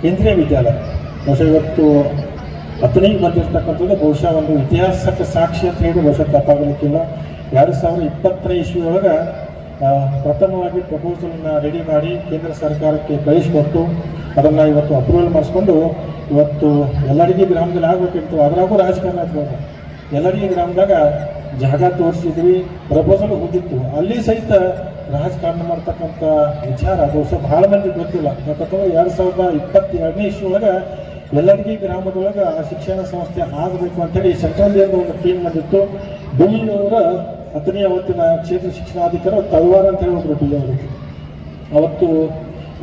ಕೇಂದ್ರೀಯ ವಿದ್ಯಾಲಯ ಬಹುಶಃ ಇವತ್ತು 10ನೇ ಬಂದಿರತಕ್ಕಂಥದ್ದು ಬಹುಶಃ ಒಂದು ಇತಿಹಾಸಕ್ಕೆ ಸಾಕ್ಷಿ ಅಂತ ಹೇಳಿ ಬಹುಶಃ ತಪ್ಪಾಗಲಿಕ್ಕಿಲ್ಲ. 2020ನೇ ಇಸ್ವಿಯೊಳಗೆ ಪ್ರಥಮವಾಗಿ ಪ್ರಪೋಸಲ್ನ ರೆಡಿ ಮಾಡಿ ಕೇಂದ್ರ ಸರ್ಕಾರಕ್ಕೆ ಕಳಿಸಿಕೊಟ್ಟು ಅದನ್ನು ಇವತ್ತು ಅಪ್ರೂವಲ್ ಮಾಡಿಸ್ಕೊಂಡು ಇವತ್ತು ಎಲ್ಲರಿಗೆ ಗ್ರಾಮದಲ್ಲಿ ಆಗಬೇಕಿತ್ತು. ಅದರಾಗೂ ರಾಜಕಾರಣ ಆಗ್ಬೋದು. ಎಲ್ಲರಿಗೆ ಗ್ರಾಮದಾಗ ಜಾಗ ತೋರಿಸಿದ್ವಿ, ಪ್ರಪೋಸಲ್ ಹೋಗಿತ್ತು. ಅಲ್ಲಿ ಸಹಿತ ರಾಜಕಾರಣ ಮಾಡ್ತಕ್ಕಂಥ ವಿಚಾರ ಬಹುಶಃ ಭಾಳ ಮಂದಿ ಗೊತ್ತಿಲ್ಲ. ಯಾಕಂತಂದ್ರೆ 2022ನೇ ಇಸ್ವಿಯೊಳಗೆ ಎಲ್ಲರಿಗೆ ಗ್ರಾಮದೊಳಗೆ ಆ ಶಿಕ್ಷಣ ಸಂಸ್ಥೆ ಆಗಬೇಕು ಅಂತೇಳಿ ಸೆಂಟ್ರಲ್ನಿಂದ ಒಂದು ಟೀಮ್ ಬಂದಿತ್ತು. ಬಿಳಿಯವರ 10ನೇ ಅವತ್ತಿನ ಕ್ಷೇತ್ರ ಶಿಕ್ಷಣಾಧಿಕಾರಿ ತಳವಾರ ಅಂತ ಹೇಳಿ ಒಬ್ಬರು ಬಿಳಿಯವರು. ಅವತ್ತು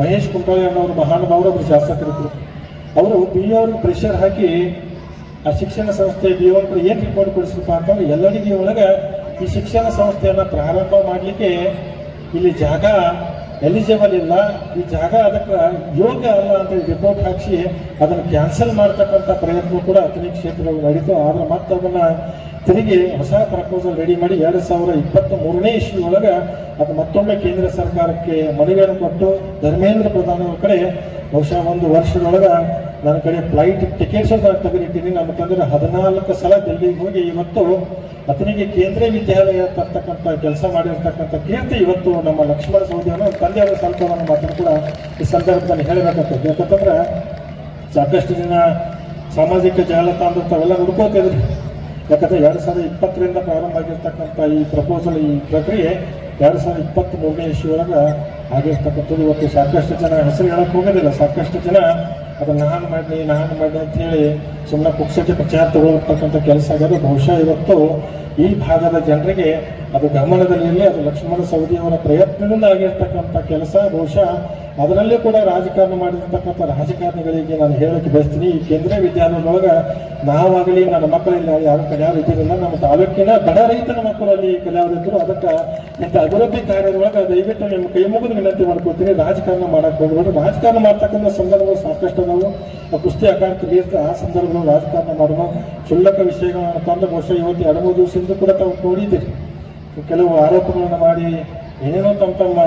ಮಹೇಶ್ ಕುಂಟಾಳಿ ಅನ್ನೋರು ಮಹಾನುಭಾವರು ಒಬ್ಬರು ಶಾಸಕರಿದ್ದರು. ಅವರು ಬಿಳಿಯವ್ರಿಗೆ ಪ್ರೆಷರ್ ಹಾಕಿ ಆ ಶಿಕ್ಷಣ ಸಂಸ್ಥೆ ಬಿಳಿಯವ್ರಿಗೆ ಏನು ರಿಪೋರ್ಟ್ ಕೊಡಿಸಪ್ಪ ಅಂತಂದ್ರೆ ಎಲ್ಲರಿಗೆ ಒಳಗೆ ಈ ಶಿಕ್ಷಣ ಸಂಸ್ಥೆಯನ್ನು ಪ್ರಾರಂಭ ಮಾಡಲಿಕ್ಕೆ ಇಲ್ಲಿ ಜಾಗ ಎಲಿಜಿಬಲ್ ಇಲ್ಲ, ಈ ಜಾಗ ಅದಕ್ಕೆ ಯೋಗ್ಯ ಅಲ್ಲ ಅಂತ ರಿಪೋರ್ಟ್ ಹಾಕಿಸಿ ಅದನ್ನು ಕ್ಯಾನ್ಸಲ್ ಮಾಡ್ತಕ್ಕಂಥ ಪ್ರಯತ್ನ ಕೂಡ 10ನೇ ಕ್ಷೇತ್ರದಲ್ಲಿ ನಡೀತು. ಆದರೆ ಮತ್ತೆ ಅದನ್ನು ತಿರುಗಿ ಹೊಸ ಪ್ರಪೋಸಲ್ ರೆಡಿ ಮಾಡಿ 2023ನೇ ಇಸ್ವಿಯೊಳಗೆ ಅದು ಮತ್ತೊಮ್ಮೆ ಕೇಂದ್ರ ಸರ್ಕಾರಕ್ಕೆ ಮನವಿಯನ್ನು ಕೊಟ್ಟು ಧರ್ಮೇಂದ್ರ ಪ್ರಧಾನ್ ಅವ್ರ ಕಡೆ ಬಹುಶಃ ಒಂದು ವರ್ಷದೊಳಗೆ ನನ್ನ ಕಡೆ ಫ್ಲೈಟ್ ಟಿಕೆಟ್ಸ್ ತೆಗೆದಿಟ್ಟಿನಿ. ನಮ್ಮ ತಂದ್ರೆ 14 ಸಲ ಡೆಲ್ಲಿಗೆ ಹೋಗಿ ಇವತ್ತು 10ನೇ ಕೇಂದ್ರೀಯ ವಿದ್ಯಾಲಯ ತರ್ತಕ್ಕಂಥ ಕೆಲಸ ಮಾಡಿರ್ತಕ್ಕಂಥ ಕೀರ್ತಿ ಇವತ್ತು ನಮ್ಮ ಲಕ್ಷ್ಮಣ ಸವದಿಯನ್ನು ತಂದೆಯವರ ಸ್ವಲ್ಪವನ್ನು ಮಾತ್ರ ಕೂಡ ಈ ಸಂದರ್ಭದಲ್ಲಿ ಹೇಳಬೇಕಾಗ್ತದೆ. ಯಾಕಂತಂದ್ರೆ ಸಾಕಷ್ಟು ಜನ ಸಾಮಾಜಿಕ ಜಾಲತಾಣ ತಾವೆಲ್ಲ ನೋಡ್ಕೋತಿದ್ರಿ. ಯಾಕಂದರೆ 2020ರಿಂದ ಪ್ರಾರಂಭ ಆಗಿರ್ತಕ್ಕಂಥ ಈ ಪ್ರಪೋಸಲ್, ಈ ಪ್ರಕ್ರಿಯೆ 2023ನೇ ಇಸ್ವಿಯೊಳಗೆ ಆಗಿರ್ತಕ್ಕಂಥದ್ದು. ಇವತ್ತು ಸಾಕಷ್ಟು ಜನ ಹೆಸರು ಹೇಳಕ್ಕೆ ಹೋಗೋದಿಲ್ಲ. ಸಾಕಷ್ಟು ಜನ ಅದನ್ನು ನಾನು ಮಾಡಿ ಅಂತ ಹೇಳಿ ಸುಮ್ಮನೆ ಪುಕ್ಸಕ್ಕೆ ಪ್ರಚಾರ ತಗೊಳ್ತಕ್ಕಂಥ ಕೆಲಸ ಆಗೋದು. ಬಹುಶಃ ಇವತ್ತು ಈ ಭಾಗದ ಜನರಿಗೆ ಅದು ಗಮನದಲ್ಲಿರಲಿ. ಅದು ಲಕ್ಷ್ಮಣ ಸವದಿಯವರ ಪ್ರಯತ್ನದಿಂದ ಆಗಿರ್ತಕ್ಕಂಥ ಕೆಲಸ. ಬಹುಶಃ ಅದರಲ್ಲೇ ಕೂಡ ರಾಜಕಾರಣ ಮಾಡಿರ್ತಕ್ಕಂಥ ರಾಜಕಾರಣಿಗಳಿಗೆ ನಾನು ಹೇಳೋಕ್ಕೆ ಬಯಸ್ತೀನಿ, ಈ ಕೇಂದ್ರೀಯ ವಿದ್ಯಾಲಯದೊಳಗೆ ನಾವಾಗಲಿ ನನ್ನ ಮಕ್ಕಳಲ್ಲಿ ಯಾರು ಕಲಿಯಾರು ಇದ್ದಿರಲಿಲ್ಲ. ನಮ್ಮ ತಾಲೂಕಿನ ಬಡ ರೈತನ ಮಕ್ಕಳಲ್ಲಿ ಕಲಿಯಾರಿದ್ದರು. ಅದಕ್ಕೆ ಇಂಥ ಅಭಿವೃದ್ಧಿ ಕಾರ್ಯದೊಳಗೆ ದಯವಿಟ್ಟು ನಿಮ್ಮ ಕೈ ಮುಗಿದು ವಿನಂತಿ ಮಾಡ್ಕೊತೀನಿ, ರಾಜಕಾರಣ ಮಾಡಕ್ಕೆ ಹೋಗ್ಬೋದು. ರಾಜಕಾರಣ ಮಾಡ್ತಕ್ಕಂಥ ಸಂದರ್ಭಗಳು ಸಾಕಷ್ಟು ನಾವು ಕುಸ್ತಿ ಅಕಾಡೆಮಿ ಆ ಸಂದರ್ಭಗಳು ರಾಜಕಾರಣ ಮಾಡೋಣ. ಕ್ಷುಲ್ಲಕ ವಿಷಯಗಳನ್ನು ತಂದು ಬಹುಶಃ ಇವತ್ತು 2-3 ದಿವಸದಿಂದ ಕೂಡ ತಾವು ನೋಡಿದ್ದೀರಿ. ಕೆಲವು ಆರೋಪಗಳನ್ನು ಮಾಡಿ ಏನೇನೋ ತಮ್ಮ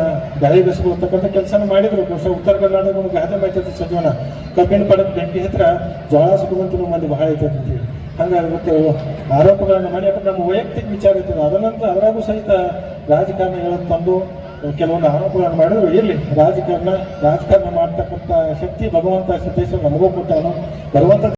ಗಾಳಿ ಬೆಸಗೊಳ್ತಕ್ಕಂಥ ಕೆಲಸನ ಮಾಡಿದ್ರು. ಬಹುಶಃ ಉತ್ತರ ಕರ್ನಾಟಕ ಒಂದು ಗಾದೆ ಮಾಹಿತಿ ಸಜೀವನ ಕಬ್ಬಿನ ಪಡೆದ ಬೆಂಕಿ ಹತ್ರ ಜೋಳ ಸುಡುವಂತ ಮಂದಿ ಬಹಳ ಐತಂತ ಹಂಗಾಗಿ ಇವತ್ತು ಆರೋಪಗಳನ್ನು ಮಾಡಿ ಯಾಕಂದ್ರೆ ನಮ್ಮ ವೈಯಕ್ತಿಕ ವಿಚಾರ ಇರ್ತದೆ. ಅದನ್ನಂತರ ಅದರಾಗೂ ಸಹಿತ ರಾಜಕಾರಣಿಗಳನ್ನು ತಂದು ಕೆಲವೊಂದು ಆರೋಪಗಳನ್ನು ಮಾಡಿದ್ರು. ಇರಲಿ, ರಾಜಕಾರಣ ಮಾಡ್ತಕ್ಕಂಥ ಶಕ್ತಿ ಭಗವಂತ ಸಿದ್ದೇಶ್ವರ ನಮಗೂ ಕೊಟ್ಟವನು. ಬರುವಂಥ